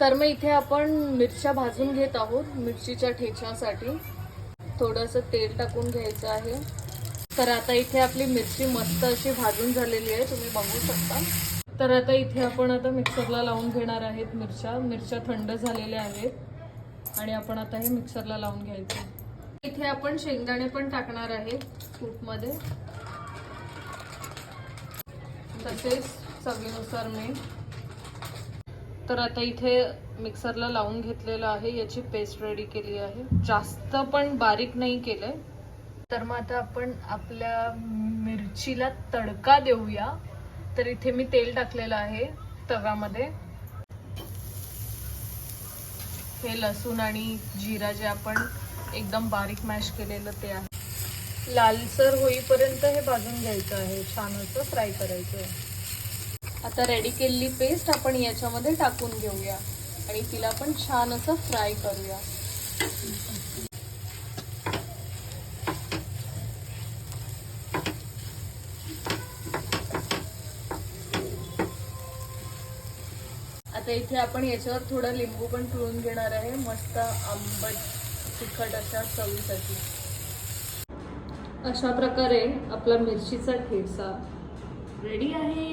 तर मग इथे आपण मिरच्या भाजून घेत आहोत मिरचीच्या ठेच्यासाठी. थोडंसं तेल टाकून घ्यायचं आहे. तर आता इथे आपली मिरची मस्त अशी भाजून झालेली आहे, तुम्ही बघू शकता. तर आता इथे आपण मिक्सरला लावून घेणार आहेत मिरच्या थंड झालेल्या आहेत आणि आपण आता हे मिक्सरला लावून घ्यायचं. इथे आपण शेंगदाणे पण टाकणार आहे कूटमध्ये, तसेच चवीनुसार मीठ. तर आता इथे मिक्सरला लावून घेतलेलं आहे, याची पेस्ट रेडी केली आहे, जास्त पण बारीक नाही केलंय. तर मग आता आपण आपल्या मिरचीला तडका देऊया. तर इथे मी तेल टाकलेलं आहे तव्यामध्ये. हे लसूण आणि जिरा जे आपण एकदम बारीक मॅश केलेलं ते आहे. लालसर होईपर्यंत हे भाजून घ्यायचं आहे, छान असं फ्राय करायचं आहे. आता रेडी केलेली पेस्ट आपण याच्यामध्ये टाकून घेऊया आणि तिला पण छान असं फ्राय करूया. आता इथे आपण याच्यावर थोडा लिंबू पण पिळून घेणार आहे, मस्त आंबट तिखट अशा चवीसाठी. अशा प्रकारे आपला मिरचीचा ठेचा रेडी आहे.